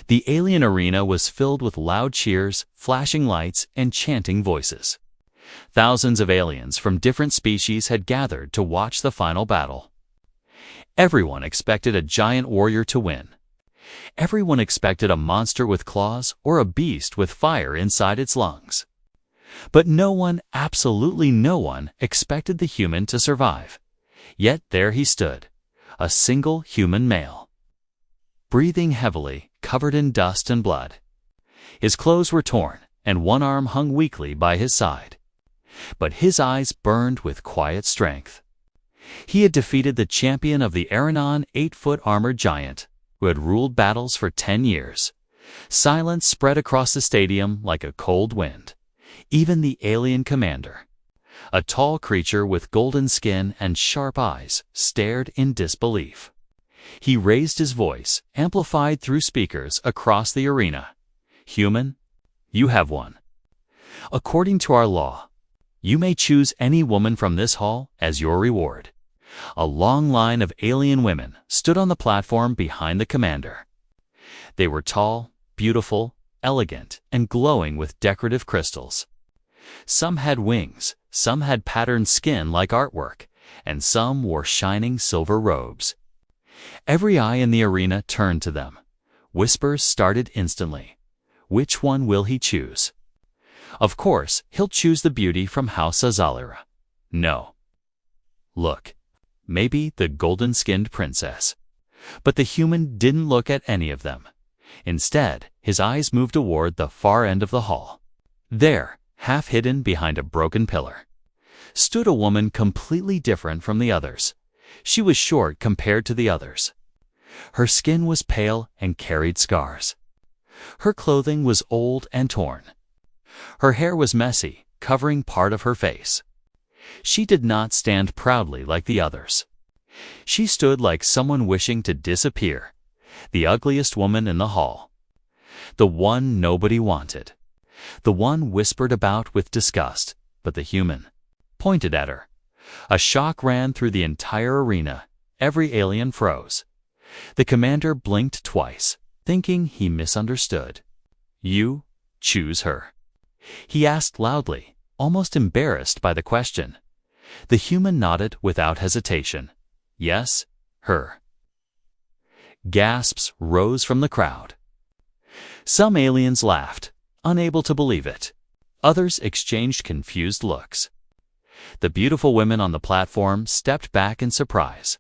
The alien arena was filled with loud cheers, flashing lights, and chanting voices. Thousands of aliens from different species had gathered to watch the final battle. Everyone expected a giant warrior to win. Everyone expected a monster with claws or a beast with fire inside its lungs. But no one, absolutely no one, expected the human to survive. Yet there he stood, a single human male. Breathing heavily, covered in dust and blood. His clothes were torn, and one arm hung weakly by his side. But his eyes burned with quiet strength. He had defeated the champion of the Aranon 8-foot armored giant, who had ruled battles for 10 years. Silence spread across the stadium like a cold wind. Even the alien commander, a tall creature with golden skin and sharp eyes, stared in disbelief. He raised his voice, amplified through speakers across the arena. "Human, you have won. According to our law, you may choose any woman from this hall as your reward." A long line of alien women stood on the platform behind the commander. They were tall, beautiful, elegant, and glowing with decorative crystals. Some had wings, some had patterned skin like artwork, and some wore shining silver robes. Every eye in the arena turned to them. Whispers started instantly. Which one will he choose? Of course, he'll choose the beauty from House Azalira. No. Look, maybe the golden-skinned princess. But the human didn't look at any of them. Instead, his eyes moved toward the far end of the hall. There, half hidden behind a broken pillar, stood a woman completely different from the others. She was short compared to the others. Her skin was pale and carried scars. Her clothing was old and torn. Her hair was messy, covering part of her face. She did not stand proudly like the others. She stood like someone wishing to disappear, the ugliest woman in the hall. The one nobody wanted. The one whispered about with disgust, but the human pointed at her. A shock ran through the entire arena. Every alien froze. The commander blinked twice, thinking he misunderstood. "You choose her?" he asked loudly, almost embarrassed by the question. The human nodded without hesitation. "Yes, her." Gasps rose from the crowd. Some aliens laughed, unable to believe it. Others exchanged confused looks. The beautiful women on the platform stepped back in surprise,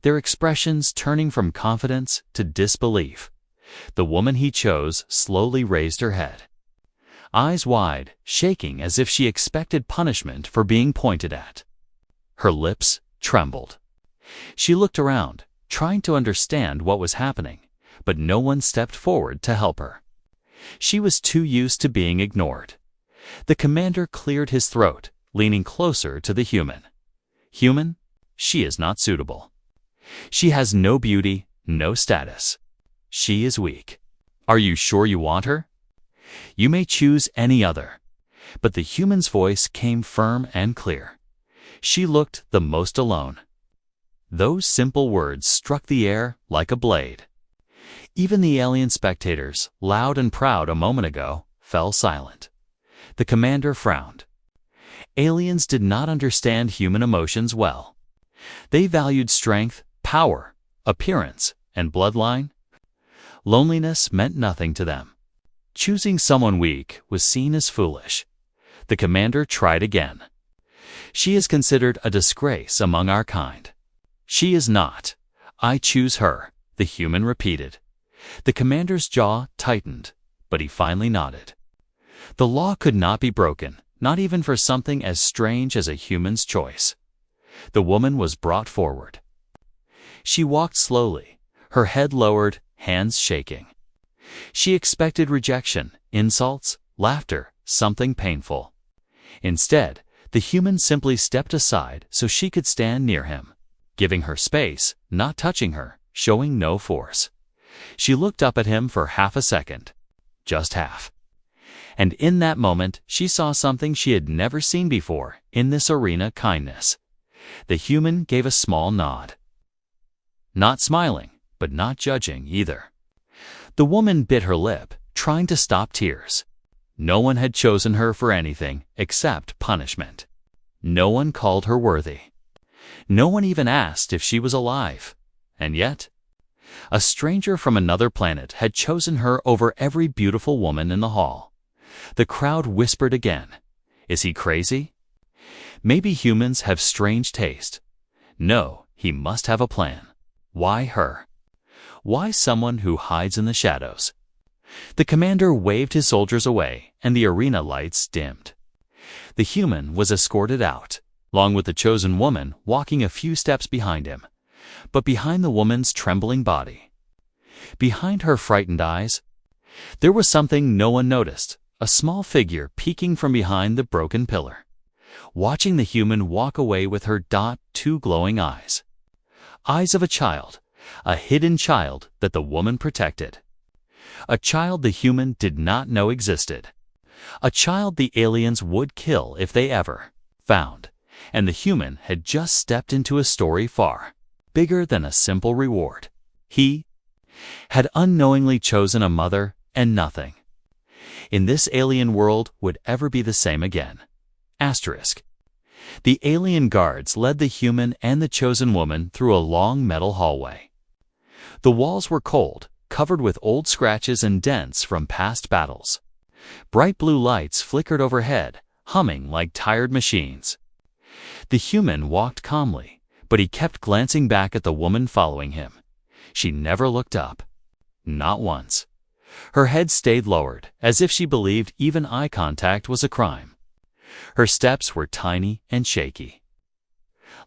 their expressions turning from confidence to disbelief. The woman he chose slowly raised her head, eyes wide, shaking as if she expected punishment for being pointed at. Her lips trembled. She looked around, trying to understand what was happening, but no one stepped forward to help her. She was too used to being ignored. The commander cleared his throat, leaning closer to the human. "Human, she is not suitable. She has no beauty, no status. She is weak. Are you sure you want her? You may choose any other." But the human's voice came firm and clear. She looked the most alone. Those simple words struck the air like a blade. Even the alien spectators, loud and proud a moment ago, fell silent. The commander frowned. Aliens did not understand human emotions well. They valued strength, power, appearance, and bloodline. Loneliness meant nothing to them. Choosing someone weak was seen as foolish. The commander tried again. "She is considered a disgrace among our kind." "She is not. I choose her," the human repeated. The commander's jaw tightened, but he finally nodded. The law could not be broken, not even for something as strange as a human's choice. The woman was brought forward. She walked slowly, her head lowered, hands shaking. She expected rejection, insults, laughter, something painful. Instead, the human simply stepped aside so she could stand near him, giving her space, not touching her, showing no force. She looked up at him for half a second, just half. And in that moment, she saw something she had never seen before in this arena: kindness. The human gave a small nod. Not smiling, but not judging either. The woman bit her lip, trying to stop tears. No one had chosen her for anything except punishment. No one called her worthy. No one even asked if she was alive. And yet, a stranger from another planet had chosen her over every beautiful woman in the hall. The crowd whispered again. Is he crazy? Maybe humans have strange taste. No, he must have a plan. Why her? Why someone who hides in the shadows? The commander waved his soldiers away, and the arena lights dimmed. The human was escorted out, along with the chosen woman walking a few steps behind him, but behind the woman's trembling body. Behind her frightened eyes, there was something no one noticed, a small figure peeking from behind the broken pillar, watching the human walk away with her two glowing eyes. Eyes of a child, a hidden child that the woman protected. A child the human did not know existed. A child the aliens would kill if they ever found. And the human had just stepped into a story far bigger than a simple reward. He had unknowingly chosen a mother, and nothing in this alien world would ever be the same again. Asterisk. The alien guards led the human and the chosen woman through a long metal hallway. The walls were cold, covered with old scratches and dents from past battles. Bright blue lights flickered overhead, humming like tired machines. The human walked calmly, but he kept glancing back at the woman following him. She never looked up. Not once. Her head stayed lowered, as if she believed even eye contact was a crime. Her steps were tiny and shaky,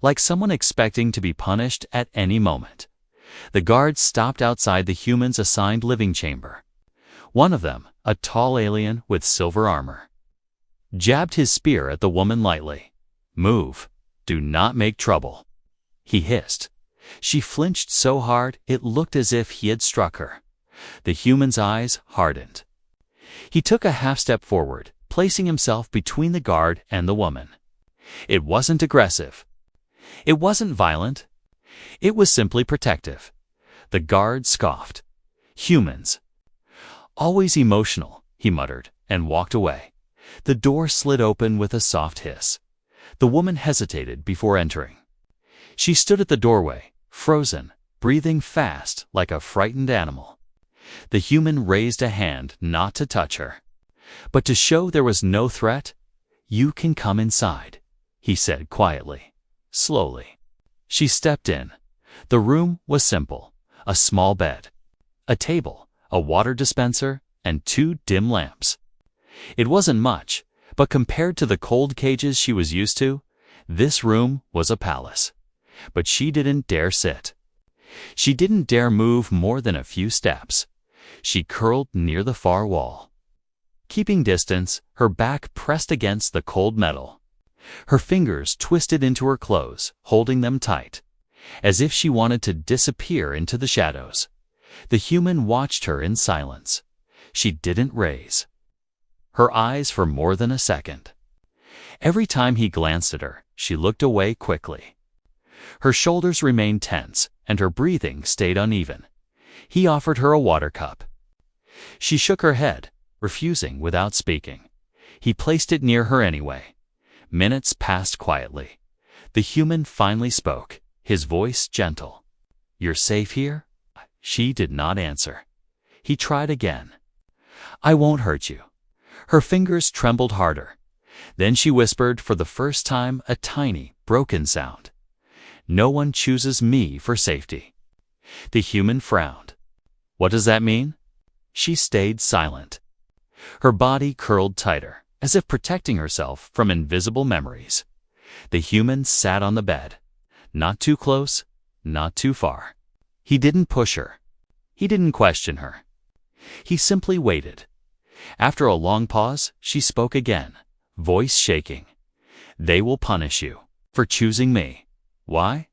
like someone expecting to be punished at any moment. The guards stopped outside the human's assigned living chamber. One of them, a tall alien with silver armor, jabbed his spear at the woman lightly. Move. Do not make trouble, he hissed. She flinched so hard it looked as if he had struck her. The human's eyes hardened. He took a half-step forward, placing himself between the guard and the woman. It wasn't aggressive. It wasn't violent. It was simply protective. The guard scoffed. Humans. Always emotional, he muttered, and walked away. The door slid open with a soft hiss. The woman hesitated before entering. She stood at the doorway, frozen, breathing fast like a frightened animal. The human raised a hand not to touch her, but to show there was no threat. You can come inside, he said quietly, slowly. She stepped in. The room was simple. A small bed, a table, a water dispenser, and 2 dim lamps. It wasn't much, but compared to the cold cages she was used to, this room was a palace. But she didn't dare sit. She didn't dare move more than a few steps. She curled near the far wall, keeping distance, her back pressed against the cold metal. Her fingers twisted into her clothes, holding them tight, as if she wanted to disappear into the shadows. The human watched her in silence. She didn't raise her eyes for more than a second. Every time he glanced at her, she looked away quickly. Her shoulders remained tense, and her breathing stayed uneven. He offered her a water cup. She shook her head, refusing without speaking. He placed it near her anyway. Minutes passed quietly. The human finally spoke, his voice gentle. You're safe here? She did not answer. He tried again. I won't hurt you. Her fingers trembled harder. Then she whispered for the first time a tiny, broken sound. No one chooses me for safety. The human frowned. What does that mean? She stayed silent. Her body curled tighter, as if protecting herself from invisible memories. The human sat on the bed. Not too close, not too far. He didn't push her. He didn't question her. He simply waited. After a long pause, she spoke again, voice shaking. They will punish you for choosing me. Why?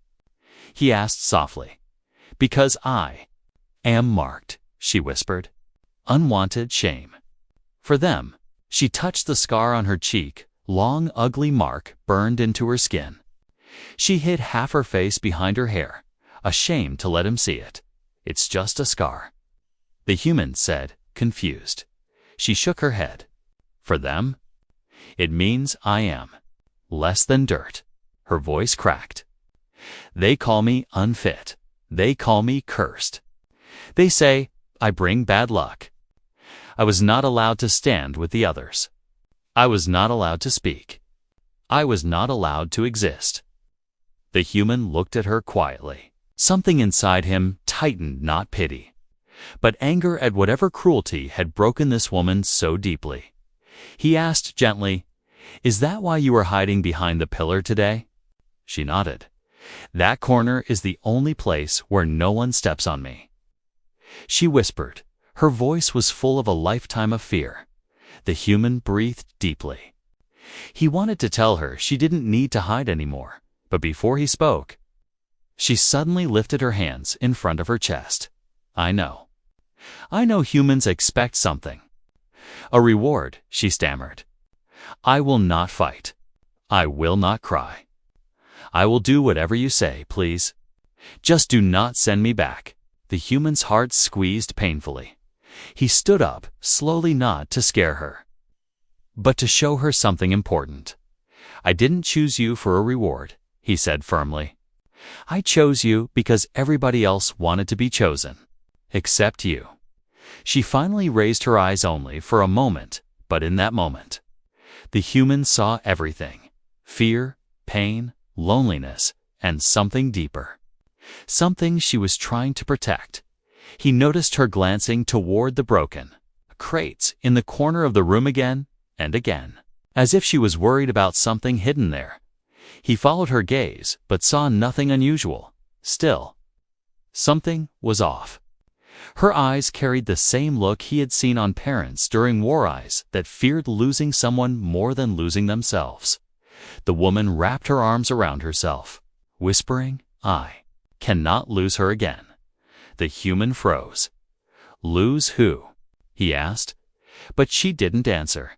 He asked softly. Because I am marked, she whispered. Unwanted shame. For them. She touched the scar on her cheek, long, ugly mark burned into her skin. She hid half her face behind her hair, ashamed to let him see it. It's just a scar. the human said, confused. She shook her head. For them? It means I am. Less than dirt. Her voice cracked. They call me unfit. They call me cursed. They say I bring bad luck. I was not allowed to stand with the others. I was not allowed to speak. I was not allowed to exist. The human looked at her quietly. Something inside him tightened, not pity, but anger at whatever cruelty had broken this woman so deeply. He asked gently, "Is that why you were hiding behind the pillar today?" She nodded. "That corner is the only place where no one steps on me." She whispered. Her voice was full of a lifetime of fear. The human breathed deeply. He wanted to tell her she didn't need to hide anymore, but before he spoke, she suddenly lifted her hands in front of her chest. I know humans expect something. A reward, she stammered. I will not fight. I will not cry. I will do whatever you say, please. Just do not send me back." The human's heart squeezed painfully. He stood up, slowly, not to scare her, but to show her something important. "I didn't choose you for a reward," he said firmly. "I chose you because everybody else wanted to be chosen, except you." She finally raised her eyes only for a moment, but in that moment, the human saw everything: fear, pain, loneliness, and something deeper. Something she was trying to protect. He noticed her glancing toward the broken crates in the corner of the room again and again, as if she was worried about something hidden there. He followed her gaze, but saw nothing unusual. Still, something was off. Her eyes carried the same look he had seen on parents during war, eyes that feared losing someone more than losing themselves. The woman wrapped her arms around herself, whispering, "I cannot lose her again." The human froze. "Lose who?" he asked. But she didn't answer.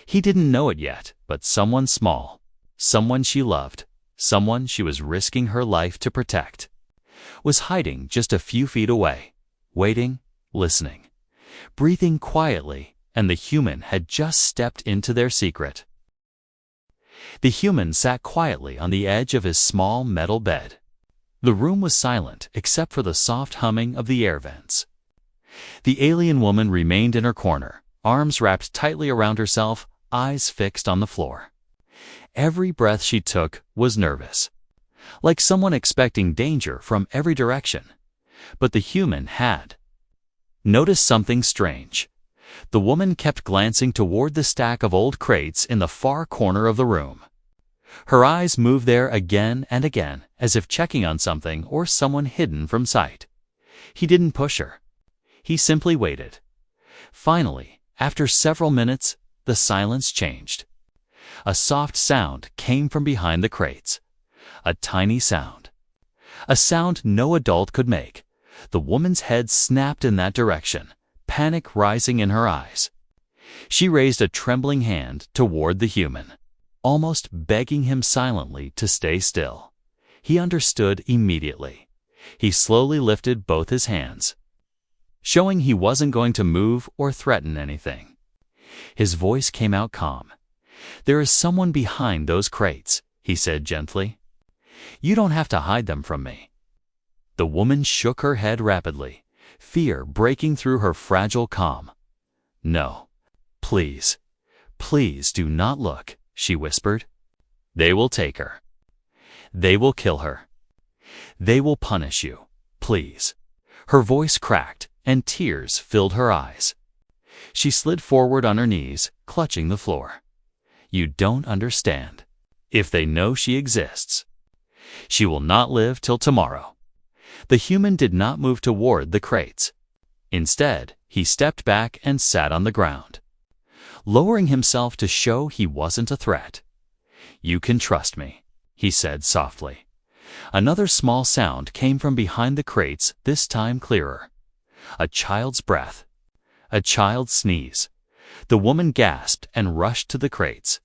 He didn't know it yet, but someone small, someone she loved, someone she was risking her life to protect, was hiding just a few feet away, waiting, listening, breathing quietly, and the human had just stepped into their secret. The human sat quietly on the edge of his small metal bed. The room was silent except for the soft humming of the air vents. The alien woman remained in her corner, arms wrapped tightly around herself, eyes fixed on the floor. Every breath she took was nervous, like someone expecting danger from every direction. But the human had noticed something strange. The woman kept glancing toward the stack of old crates in the far corner of the room. Her eyes moved there again and again, as if checking on something or someone hidden from sight. He didn't push her. He simply waited. Finally, after several minutes, the silence changed. A soft sound came from behind the crates. A tiny sound. A sound no adult could make. The woman's head snapped in that direction, panic rising in her eyes. She raised a trembling hand toward the human, almost begging him silently to stay still. He understood immediately. He slowly lifted both his hands, showing he wasn't going to move or threaten anything. His voice came out calm. "There is someone behind those crates," he said gently. "You don't have to hide them from me." The woman shook her head rapidly, fear breaking through her fragile calm. "No, please, please do not look," she whispered. "They will take her. They will kill her. They will punish you. Please." Her voice cracked, and tears filled her eyes. She slid forward on her knees, clutching the floor. "You don't understand. If they know she exists, she will not live till tomorrow." The human did not move toward the crates. Instead, he stepped back and sat on the ground, lowering himself to show he wasn't a threat. "You can trust me," he said softly. Another small sound came from behind the crates, this time clearer. A child's breath. A child's sneeze. The woman gasped and rushed to the crates.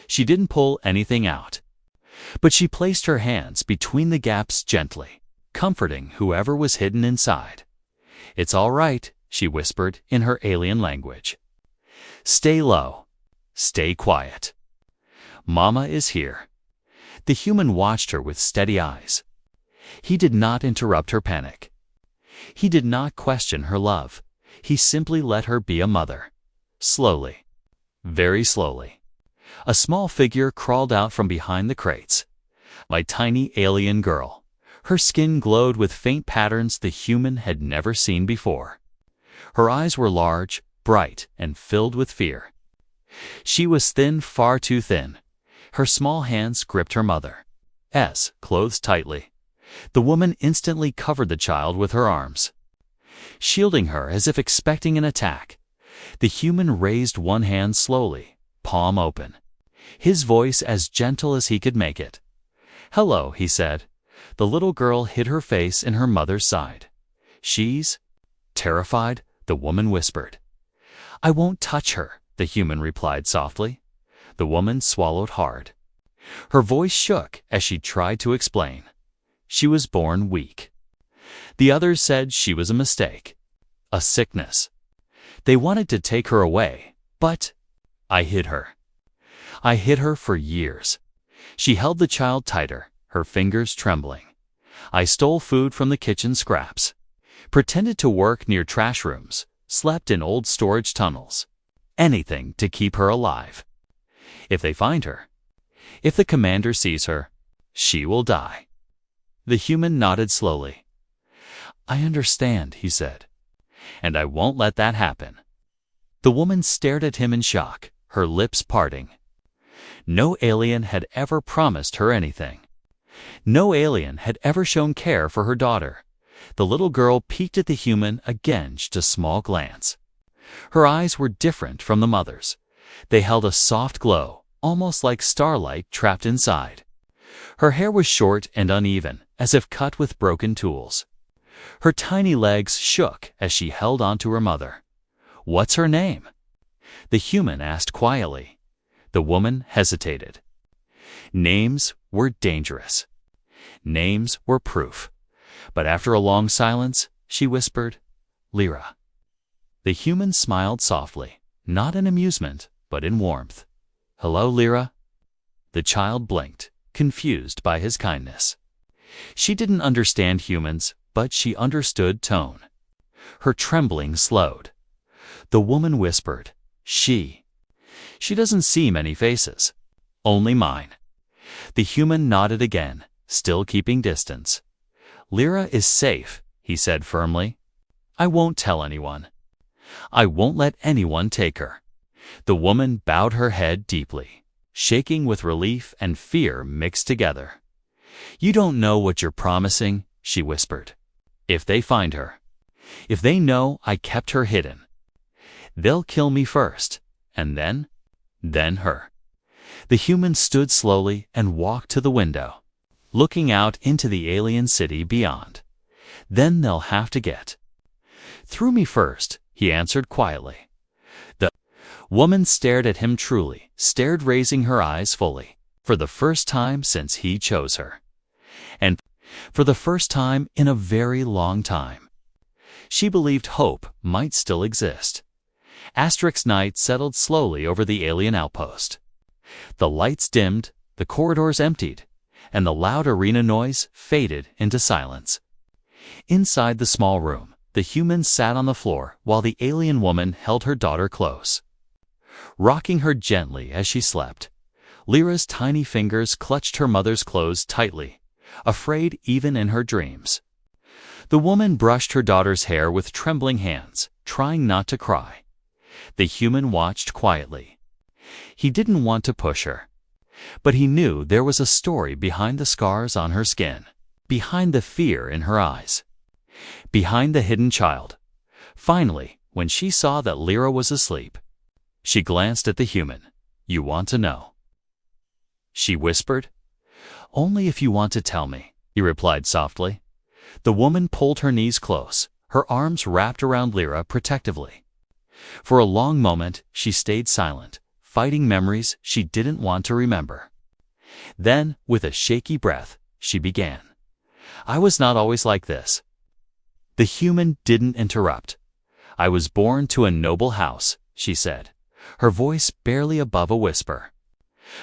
She didn't pull anything out, but she placed her hands between the gaps gently, comforting whoever was hidden inside. "It's all right," she whispered in her alien language. Stay low. Stay quiet. Mama is here. The human watched her with steady eyes. He did not interrupt her panic. He did not question her love. He simply let her be a mother. Slowly, very slowly, a small figure crawled out from behind the crates. My tiny alien girl. Her skin glowed with faint patterns the human had never seen before. Her eyes were large, bright, and filled with fear. She was thin, far too thin. Her small hands gripped her mother's clothes tightly. The woman instantly covered the child with her arms, shielding her as if expecting an attack. The human raised one hand slowly, palm open, his voice as gentle as he could make it. Hello, he said. The little girl hid her face in her mother's side. She's terrified, the woman whispered. I won't touch her, the human replied softly. The woman swallowed hard. Her voice shook as she tried to explain. She was born weak. The others said she was a mistake, a sickness. They wanted to take her away, but I hid her. I hid her for years. She held the child tighter, her fingers trembling. I stole food from the kitchen scraps, pretended to work near trash rooms, slept in old storage tunnels. Anything to keep her alive. If they find her, if the commander sees her, she will die. The human nodded slowly. I understand, he said, and I won't let that happen. The woman stared at him in shock, her lips parting. No alien had ever promised her anything. No alien had ever shown care for her daughter. The little girl peeked at the human again, just a small glance. Her eyes were different from the mother's. They held a soft glow, almost like starlight trapped inside. Her hair was short and uneven, as if cut with broken tools. Her tiny legs shook as she held onto her mother. What's her name? The human asked quietly. The woman hesitated. Names were dangerous. Names were proof. But after a long silence, she whispered, Lyra. The human smiled softly, not in amusement, but in warmth. Hello, Lyra? The child blinked, confused by his kindness. She didn't understand humans, but she understood tone. Her trembling slowed. The woman whispered, She doesn't see many faces. Only mine. The human nodded again, still keeping distance. Lyra is safe, he said firmly. I won't tell anyone. I won't let anyone take her. The woman bowed her head deeply, shaking with relief and fear mixed together. You don't know what you're promising, she whispered. If they find her, if they know I kept her hidden, they'll kill me first, and then her. The human stood slowly and walked to the window, looking out into the alien city beyond. Then they'll have to get through me first, he answered quietly. The woman stared at him truly, stared raising her eyes fully, for the first time since he chose her. And for the first time in a very long time. She believed hope might still exist. Asterix night settled slowly over the alien outpost. The lights dimmed, the corridors emptied, and the loud arena noise faded into silence. Inside the small room, the human sat on the floor while the alien woman held her daughter close, rocking her gently as she slept. Lyra's tiny fingers clutched her mother's clothes tightly, afraid even in her dreams. The woman brushed her daughter's hair with trembling hands, trying not to cry. The human watched quietly. He didn't want to push her, but he knew there was a story behind the scars on her skin, behind the fear in her eyes, behind the hidden child. Finally, when she saw that Lyra was asleep, she glanced at the human. You want to know? She whispered. Only if you want to tell me, he replied softly. The woman pulled her knees close, her arms wrapped around Lyra protectively. For a long moment, she stayed silent, fighting memories she didn't want to remember. Then, with a shaky breath, she began. I was not always like this. The human didn't interrupt. I was born to a noble house, she said, her voice barely above a whisper.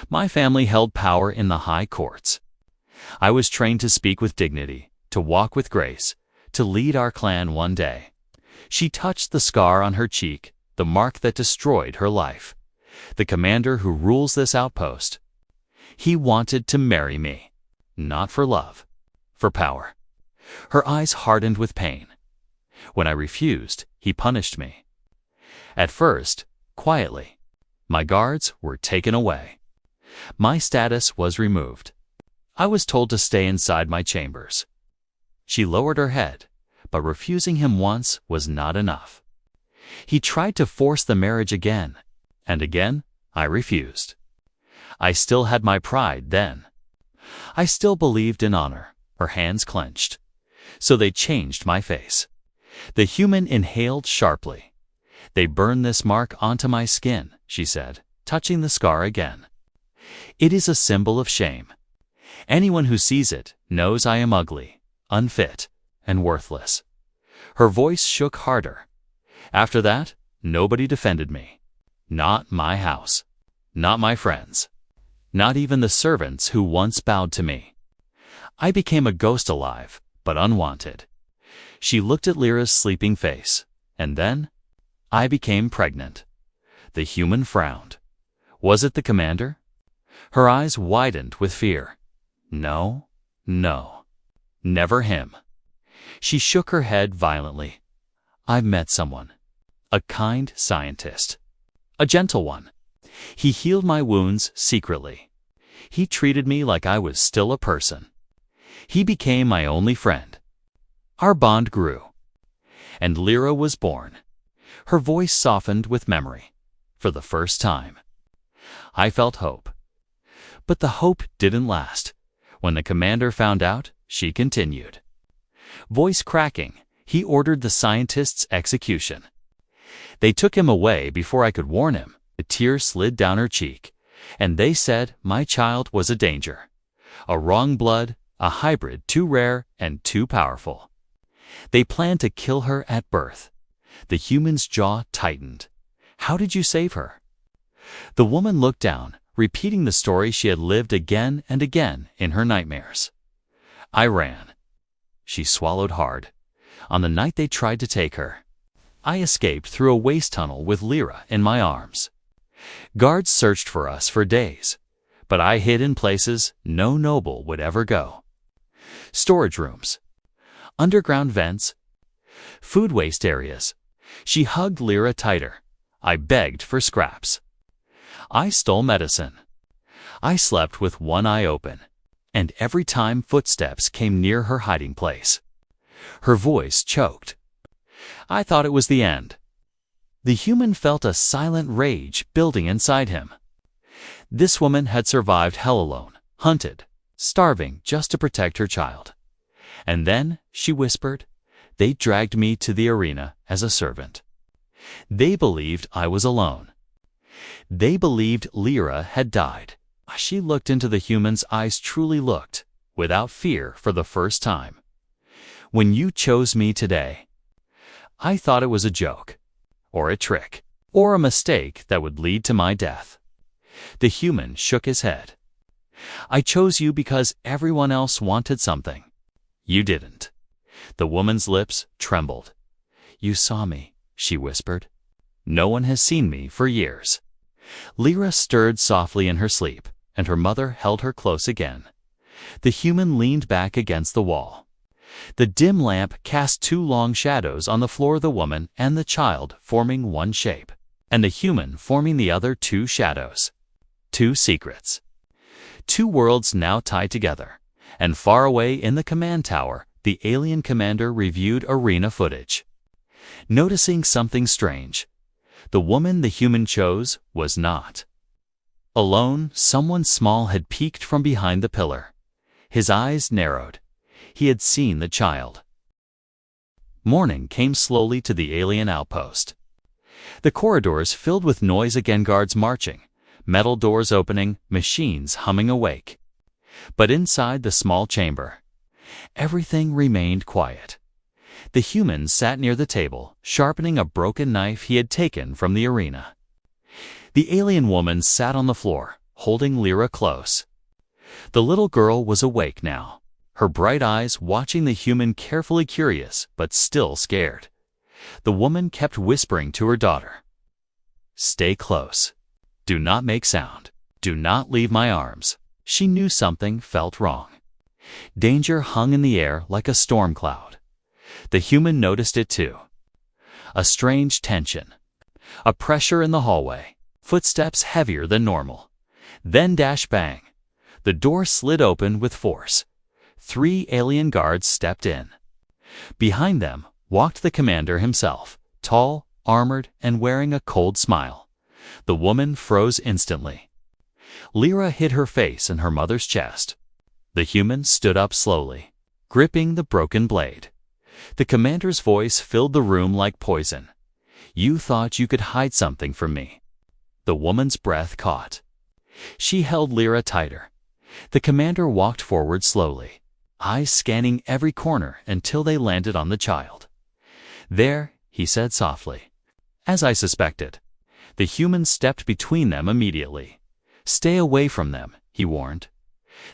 My family held power in the high courts. I was trained to speak with dignity, to walk with grace, to lead our clan one day. She touched the scar on her cheek, the mark that destroyed her life. The commander who rules this outpost. He wanted to marry me, not for love, for power. Her eyes hardened with pain. When I refused, he punished me. At first, quietly, my guards were taken away. My status was removed. I was told to stay inside my chambers. She lowered her head, but refusing him once was not enough. He tried to force the marriage again, and again I refused. I still had my pride then. I still believed in honor. Her hands clenched. So they changed my face. The human inhaled sharply. They burned this mark onto my skin, she said, touching the scar again. It is a symbol of shame. Anyone who sees it knows I am ugly, unfit, and worthless. Her voice shook harder. After that, nobody defended me. Not my house. Not my friends. Not even the servants who once bowed to me. I became a ghost alive, but unwanted. She looked at Lyra's sleeping face, and then I became pregnant. The human frowned. Was it the commander? Her eyes widened with fear. No, no, never him. She shook her head violently. I've met someone. A kind scientist. A gentle one. He healed my wounds secretly. He treated me like I was still a person. He became my only friend. Our bond grew. And Lyra was born. Her voice softened with memory. For the first time. I felt hope. But the hope didn't last. When the commander found out, she continued. Voice cracking, he ordered the scientist's execution. They took him away before I could warn him. A tear slid down her cheek, and they said my child was a danger. A wrong blood, a hybrid too rare and too powerful. They planned to kill her at birth. The human's jaw tightened. How did you save her? The woman looked down, repeating the story she had lived again and again in her nightmares. I ran. She swallowed hard. On the night they tried to take her, I escaped through a waste tunnel with Lyra in my arms. Guards searched for us for days, but I hid in places no noble would ever go. Storage rooms, underground vents, food waste areas. She hugged Lyra tighter. I begged for scraps. I stole medicine. I slept with one eye open, and every time footsteps came near her hiding place. Her voice choked. I thought it was the end. The human felt a silent rage building inside him. This woman had survived hell alone, hunted, starving just to protect her child. And then, she whispered, they dragged me to the arena as a servant. They believed I was alone. They believed Lyra had died. She looked into the human's eyes, truly looked, without fear for the first time. When you chose me today, I thought it was a joke, or a trick, or a mistake that would lead to my death. The human shook his head. I chose you because everyone else wanted something. You didn't. The woman's lips trembled. You saw me, she whispered. No one has seen me for years. Lyra stirred softly in her sleep, and her mother held her close again. The human leaned back against the wall. The dim lamp cast two long shadows on the floor, the woman and the child forming one shape, and the human forming the other two shadows. Two secrets. Two worlds now tied together, and far away in the command tower, the alien commander reviewed arena footage. Noticing something strange, the woman the human chose was not alone. Someone small had peeked from behind the pillar. His eyes narrowed. He had seen the child. Morning came slowly to the alien outpost. The corridors filled with noise again, guards marching, metal doors opening, machines humming awake. But inside the small chamber, everything remained quiet. The human sat near the table, sharpening a broken knife he had taken from the arena. The alien woman sat on the floor, holding Lyra close. The little girl was awake now, her bright eyes watching the human, carefully curious but still scared. The woman kept whispering to her daughter, "Stay close. Do not make sound. Do not leave my arms." She knew something felt wrong. Danger hung in the air like a storm cloud. The human noticed it too. A strange tension. A pressure in the hallway. Footsteps heavier than normal. Then dash bang. The door slid open with force. 3 alien guards stepped in. Behind them walked the commander himself, tall, armored, and wearing a cold smile. The woman froze instantly. Lyra hid her face in her mother's chest. The human stood up slowly, gripping the broken blade. The commander's voice filled the room like poison. "You thought you could hide something from me." The woman's breath caught. She held Lyra tighter. The commander walked forward slowly, eyes scanning every corner until they landed on the child. "There," he said softly. "As I suspected." The human stepped between them immediately. "Stay away from them," he warned.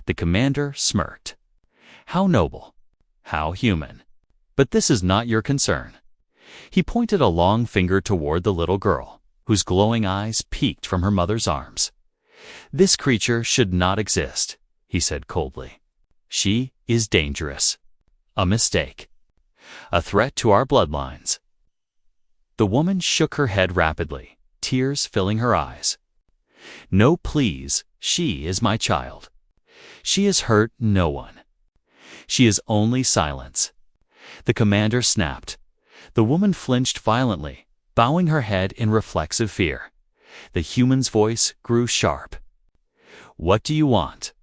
The commander smirked. "How noble. How human. But this is not your concern." He pointed a long finger toward the little girl, whose glowing eyes peeked from her mother's arms. "This creature should not exist," he said coldly. "She is dangerous. A mistake. A threat to our bloodlines." The woman shook her head rapidly, tears filling her eyes. "No, please, she is my child. She has hurt no one. She is only silence." The commander snapped. The woman flinched violently, bowing her head in reflexive fear. The human's voice grew sharp. "What do you want?"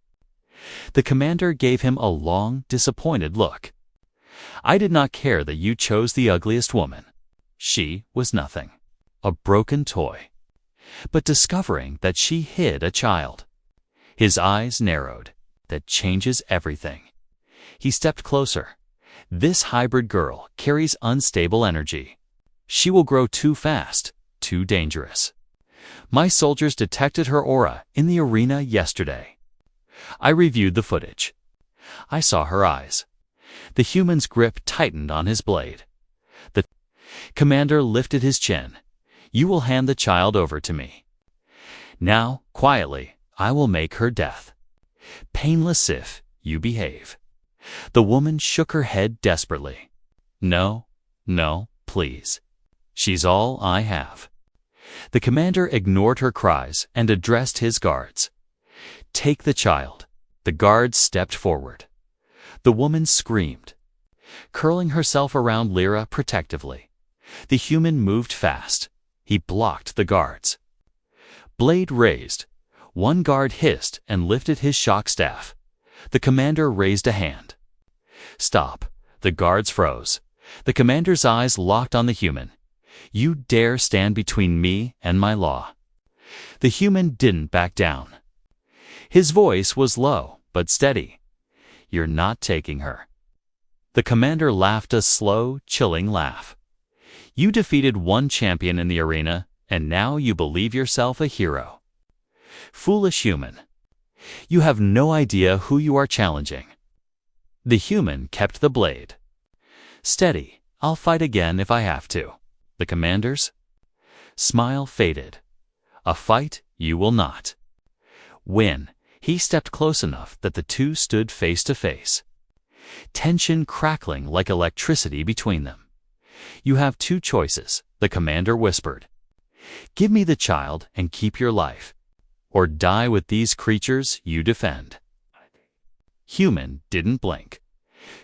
The commander gave him a long, disappointed look. "I did not care that you chose the ugliest woman. She was nothing. A broken toy. But discovering that she hid a child." His eyes narrowed. "That changes everything." He stepped closer. "This hybrid girl carries unstable energy. She will grow too fast, too dangerous. My soldiers detected her aura in the arena yesterday. I reviewed the footage. I saw her eyes." The human's grip tightened on his blade. The commander lifted his chin. "You will hand the child over to me. Now, quietly, I will make her death. Painless if you behave." The woman shook her head desperately. "No, no, please. She's all I have." The commander ignored her cries and addressed his guards. "Take the child." The guards stepped forward. The woman screamed, curling herself around Lyra protectively. The human moved fast. He blocked the guards. Blade raised. One guard hissed and lifted his shock staff. The commander raised a hand. "Stop." The guards froze. The commander's eyes locked on the human. "You dare stand between me and my law." The human didn't back down. His voice was low but steady. "You're not taking her." The commander laughed a slow, chilling laugh. "You defeated one champion in the arena, and now you believe yourself a hero. Foolish human. You have no idea who you are challenging." The human kept the blade. "Steady, I'll fight again if I have to." The commander's smile faded. "A fight you will not win." He stepped close enough that the two stood face to face. Tension crackling like electricity between them. "You have 2 choices," the commander whispered. "Give me the child and keep your life, or die with these creatures you defend." Human didn't blink.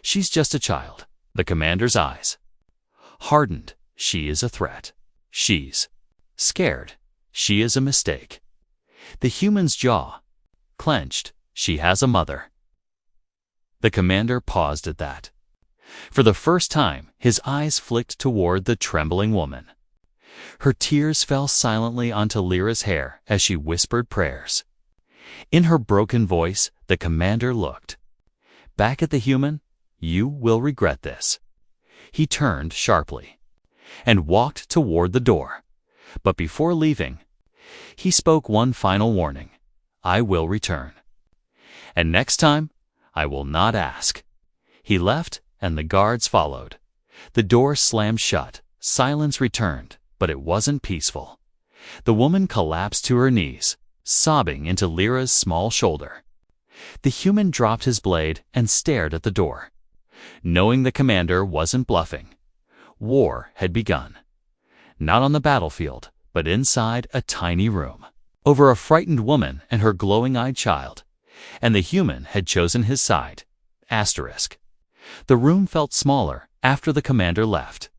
"She's just a child." The commander's eyes hardened. "She is a threat. She's scared. She is a mistake." The human's jaw clenched. "She has a mother." The commander paused at that. For the first time, his eyes flicked toward the trembling woman. Her tears fell silently onto Lyra's hair as she whispered prayers. In her broken voice, the commander looked back at the human. "You will regret this." He turned sharply and walked toward the door. But before leaving, he spoke one final warning. I will return. And next time, I will not ask. He left, and the guards followed. The door slammed shut. Silence returned, but it wasn't peaceful. The woman collapsed to her knees, sobbing into Lyra's small shoulder. The human dropped his blade and stared at the door, knowing the commander wasn't bluffing. War had begun. Not on the battlefield, but inside a tiny room, over a frightened woman and her glowing-eyed child. And the human had chosen his side. Asterisk. The room felt smaller after the commander left.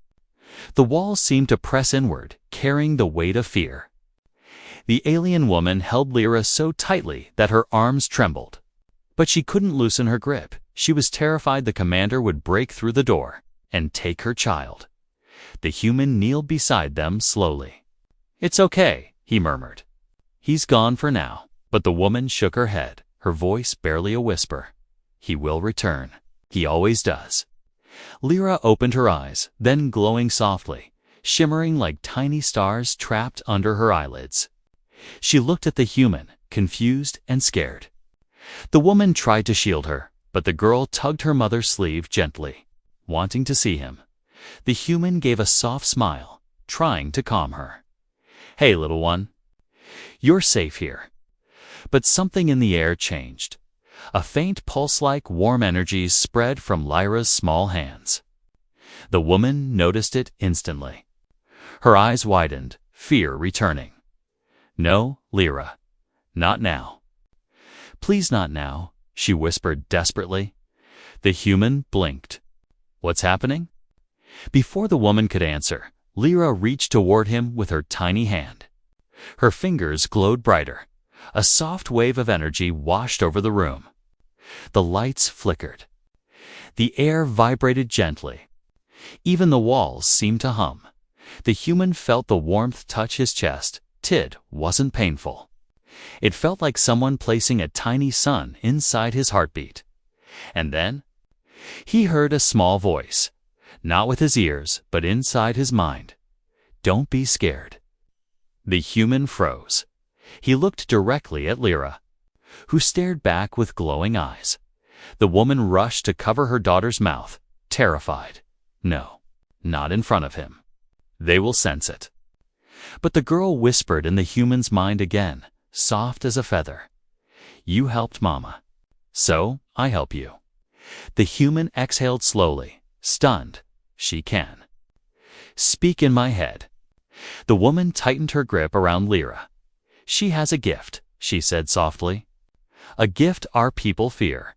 The walls seemed to press inward, carrying the weight of fear. The alien woman held Lyra so tightly that her arms trembled. But she couldn't loosen her grip. She was terrified the commander would break through the door and take her child. The human kneeled beside them slowly. It's okay, he murmured. He's gone for now. But the woman shook her head, her voice barely a whisper. He will return. He always does. Lyra opened her eyes, then glowing softly, shimmering like tiny stars trapped under her eyelids. She looked at the human, confused and scared. The woman tried to shield her, but the girl tugged her mother's sleeve gently, wanting to see him. The human gave a soft smile, trying to calm her. Hey, little one. You're safe here. But something in the air changed. A faint pulse-like warm energy spread from Lyra's small hands. The woman noticed it instantly. Her eyes widened, fear returning. No, Lyra. Not now. Please not now, she whispered desperately. The human blinked. What's happening? Before the woman could answer, Lyra reached toward him with her tiny hand. Her fingers glowed brighter. A soft wave of energy washed over the room. The lights flickered. The air vibrated gently. Even the walls seemed to hum. The human felt the warmth touch his chest. It wasn't painful. It felt like someone placing a tiny sun inside his heartbeat. And then he heard a small voice, not with his ears, but inside his mind. Don't be scared. The human froze. He looked directly at Lyra, who stared back with glowing eyes. The woman rushed to cover her daughter's mouth, terrified. No, not in front of him. They will sense it. But the girl whispered in the human's mind again, soft as a feather. You helped Mama. So, I help you. The human exhaled slowly, stunned. She can. Speak in my head. The woman tightened her grip around Lyra. She has a gift, she said softly. A gift our people fear.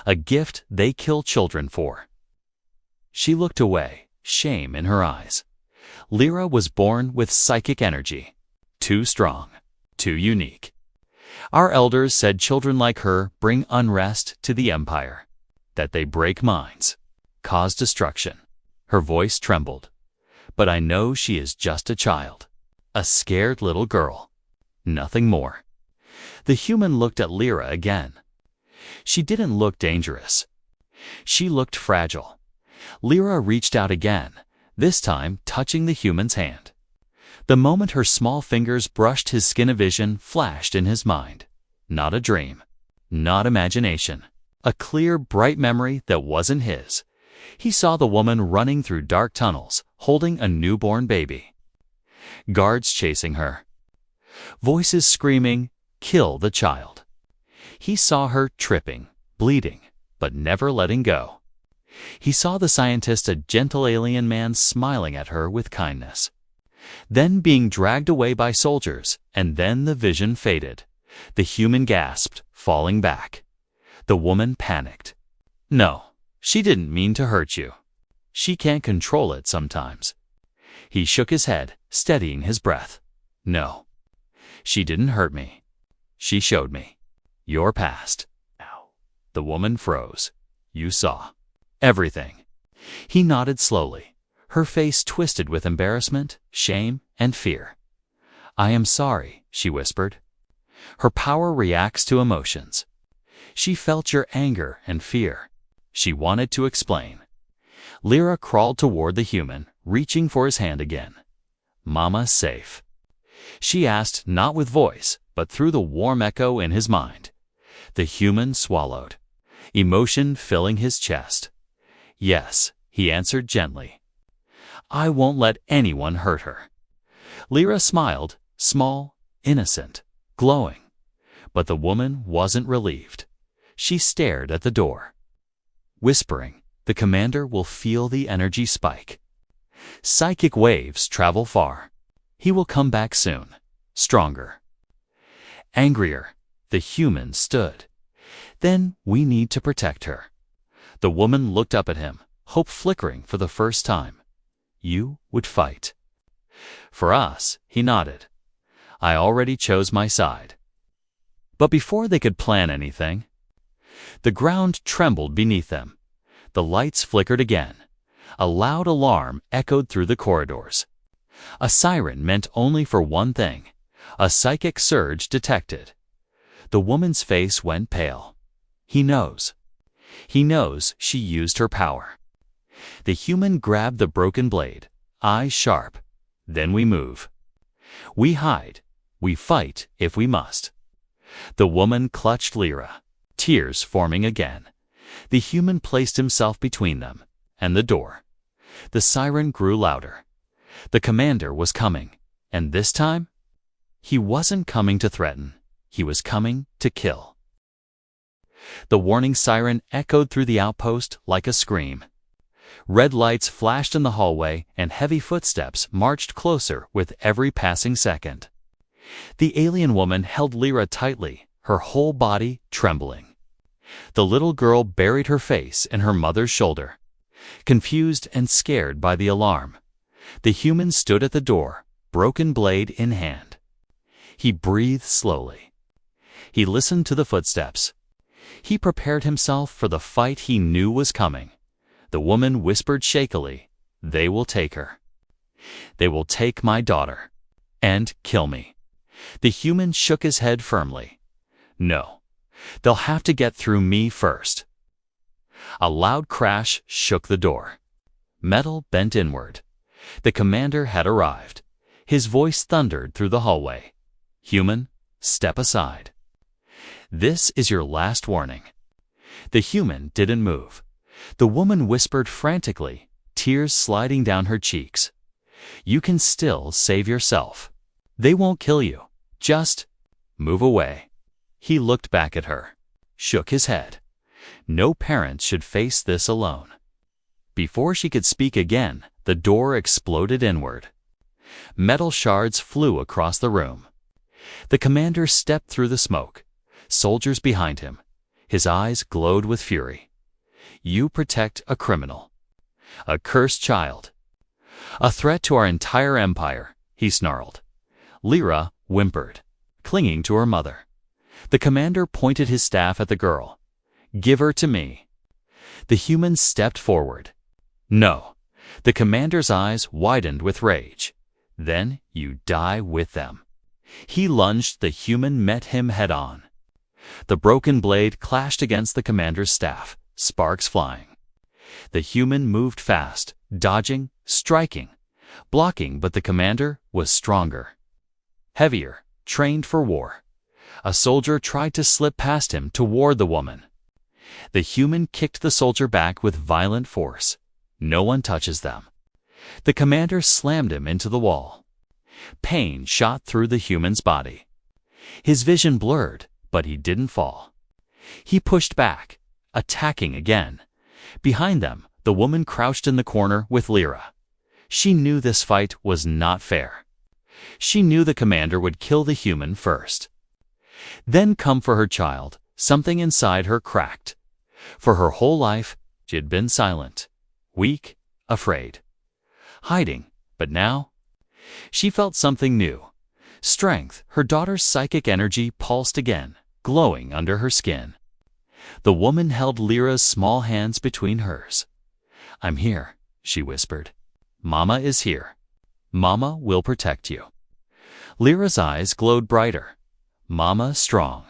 A gift they kill children for. She looked away, shame in her eyes. Lyra was born with psychic energy. Too strong, too unique. Our elders said children like her bring unrest to the empire, that they break minds, cause destruction. Her voice trembled. But I know she is just a child, a scared little girl. Nothing more. The human looked at Lyra again. She didn't look dangerous. She looked fragile. Lyra reached out again, this time touching the human's hand. The moment her small fingers brushed his skin, a vision flashed in his mind. Not a dream, not imagination. A clear, bright memory that wasn't his. He saw the woman running through dark tunnels, holding a newborn baby. Guards chasing her. Voices screaming, kill the child. He saw her tripping, bleeding, but never letting go. He saw the scientist, a gentle alien man, smiling at her with kindness. Then being dragged away by soldiers, and then the vision faded. The human gasped, falling back. The woman panicked. No, she didn't mean to hurt you. She can't control it sometimes. He shook his head, steadying his breath. No, she didn't hurt me. She showed me. Your past. Ow. The woman froze. You saw. Everything. He nodded slowly, her face twisted with embarrassment, shame, and fear. I am sorry, she whispered. Her power reacts to emotions. She felt your anger and fear. She wanted to explain. Lyra crawled toward the human, reaching for his hand again. "Mama safe?" She asked, not with voice, but through the warm echo in his mind. The human swallowed, emotion filling his chest. "Yes," he answered gently. "I won't let anyone hurt her." Lyra smiled, small, innocent, glowing. But the woman wasn't relieved. She stared at the door, whispering, "The commander will feel the energy spike. Psychic waves travel far. He will come back soon, stronger." Angrier, the human stood. "Then we need to protect her." The woman looked up at him, hope flickering for the first time. "You would fight?" "For us," he nodded. "I already chose my side." But before they could plan anything, the ground trembled beneath them. The lights flickered again. A loud alarm echoed through the corridors. A siren meant only for one thing: a psychic surge detected. The woman's face went pale. He knows. He knows she used her power. The human grabbed the broken blade, eyes sharp. "Then we move. We hide. We fight if we must." The woman clutched Lyra, tears forming again. The human placed himself between them and the door. The siren grew louder. The commander was coming, and this time, he wasn't coming to threaten. He was coming to kill. The warning siren echoed through the outpost like a scream. Red lights flashed in the hallway, and heavy footsteps marched closer with every passing second. The alien woman held Lyra tightly, her whole body trembling. The little girl buried her face in her mother's shoulder, confused and scared by the alarm. The human stood at the door, broken blade in hand. He breathed slowly. He listened to the footsteps. He prepared himself for the fight he knew was coming. The woman whispered shakily, "They will take her. They will take my daughter. And kill me." The human shook his head firmly. "No. They'll have to get through me first." A loud crash shook the door. Metal bent inward. The commander had arrived. His voice thundered through the hallway. "Human, step aside. This is your last warning." The human didn't move. The woman whispered frantically, tears sliding down her cheeks. "You can still save yourself. They won't kill you. Just move away." He looked back at her, shook his head. No parent should face this alone. Before she could speak again, the door exploded inward. Metal shards flew across the room. The commander stepped through the smoke, soldiers behind him. His eyes glowed with fury. "You protect a criminal, a cursed child, a threat to our entire empire," he snarled. Lyra whimpered, clinging to her mother. The commander pointed his staff at the girl. "Give her to me." The human stepped forward. "No." The commander's eyes widened with rage. "Then you die with them." He lunged. The human met him head-on. The broken blade clashed against the commander's staff, sparks flying. The human moved fast, dodging, striking, blocking, but the commander was stronger, heavier, trained for war. A soldier tried to slip past him toward the woman. The human kicked the soldier back with violent force. No one touches them. The commander slammed him into the wall. Pain shot through the human's body. His vision blurred, but he didn't fall. He pushed back, attacking again. Behind them, the woman crouched in the corner with Lyra. She knew this fight was not fair. She knew the commander would kill the human first, then come for her child. Something inside her cracked. For her whole life, she had been silent, weak, afraid, hiding. But now, she felt something new. Strength. Her daughter's psychic energy pulsed again, glowing under her skin. The woman held Lyra's small hands between hers. "I'm here," she whispered. "Mama is here. Mama will protect you." Lyra's eyes glowed brighter. "Mama strong."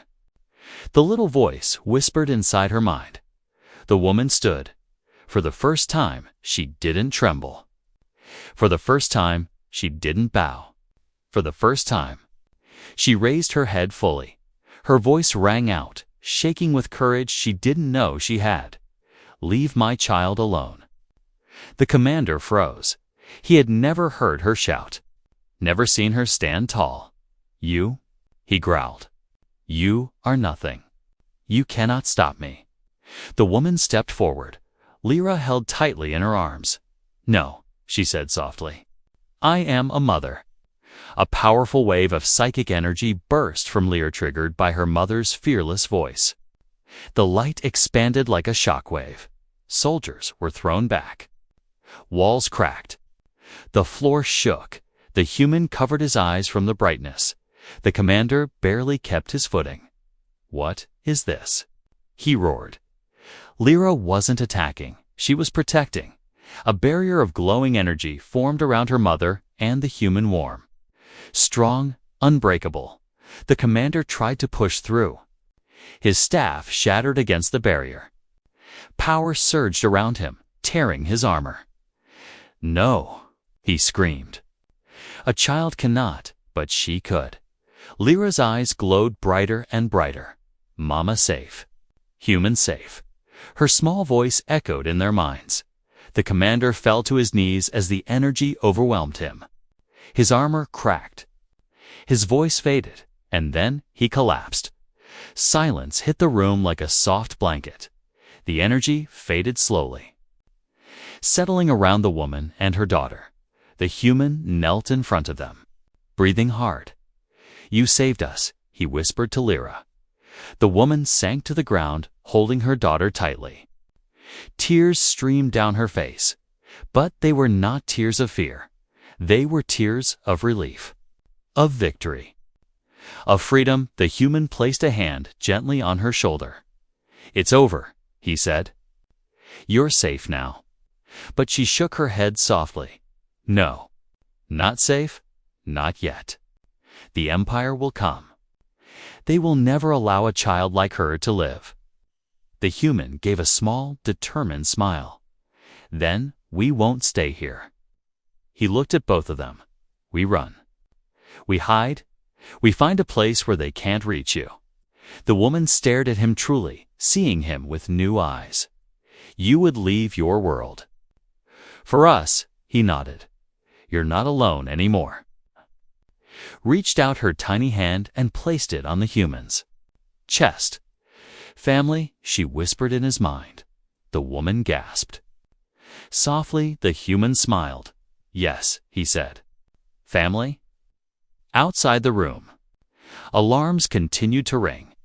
The little voice whispered inside her mind. The woman stood, For the first time, she didn't tremble. For the first time, she didn't bow. For the first time, she raised her head fully. Her voice rang out, shaking with courage she didn't know she had. "Leave my child alone." The commander froze. He had never heard her shout, never seen her stand tall. "You?" he growled. "You are nothing. You cannot stop me." The woman stepped forward. Lyra held tightly in her arms. "No," she said softly. "I am a mother." A powerful wave of psychic energy burst from Lyra, triggered by her mother's fearless voice. The light expanded like a shockwave. Soldiers were thrown back. Walls cracked. The floor shook. The human covered his eyes from the brightness. The commander barely kept his footing. "What is this?" he roared. Lyra wasn't attacking. She was protecting. A barrier of glowing energy formed around her mother and the human warm. Strong, unbreakable. The commander tried to push through. His staff shattered against the barrier. Power surged around him, tearing his armor. "No," he screamed. A child cannot, but she could. Lyra's eyes glowed brighter and brighter. Mama safe. Human safe. Her small voice echoed in their minds. The commander fell to his knees as the energy overwhelmed him. His armor cracked. His voice faded, and then he collapsed. Silence hit the room like a soft blanket. The energy faded slowly. Settling around the woman and her daughter, the human knelt in front of them, breathing hard. "You saved us," he whispered to Lyra. The woman sank to the ground, holding her daughter tightly. Tears streamed down her face, but they were not tears of fear. They were tears of relief, of victory, of freedom. The human placed a hand gently on her shoulder. "It's over," he said. "You're safe now." But she shook her head softly. "No, not safe, not yet. The Empire will come. They will never allow a child like her to live." The human gave a small, determined smile. "Then we won't stay here." He looked at both of them. "We run. We hide. We find a place where they can't reach you." The woman stared at him truly, seeing him with new eyes. "You would leave your world." "For us," he nodded. "You're not alone anymore." Reached out her tiny hand and placed it on the human's chest. "Family," she whispered in his mind. The woman gasped. Softly, the human smiled. "Yes," he said. "Family?" Outside the room, alarms continued to ring.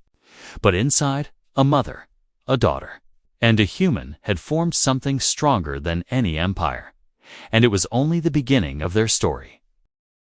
But inside, a mother, a daughter, and a human had formed something stronger than any empire. And it was only the beginning of their story.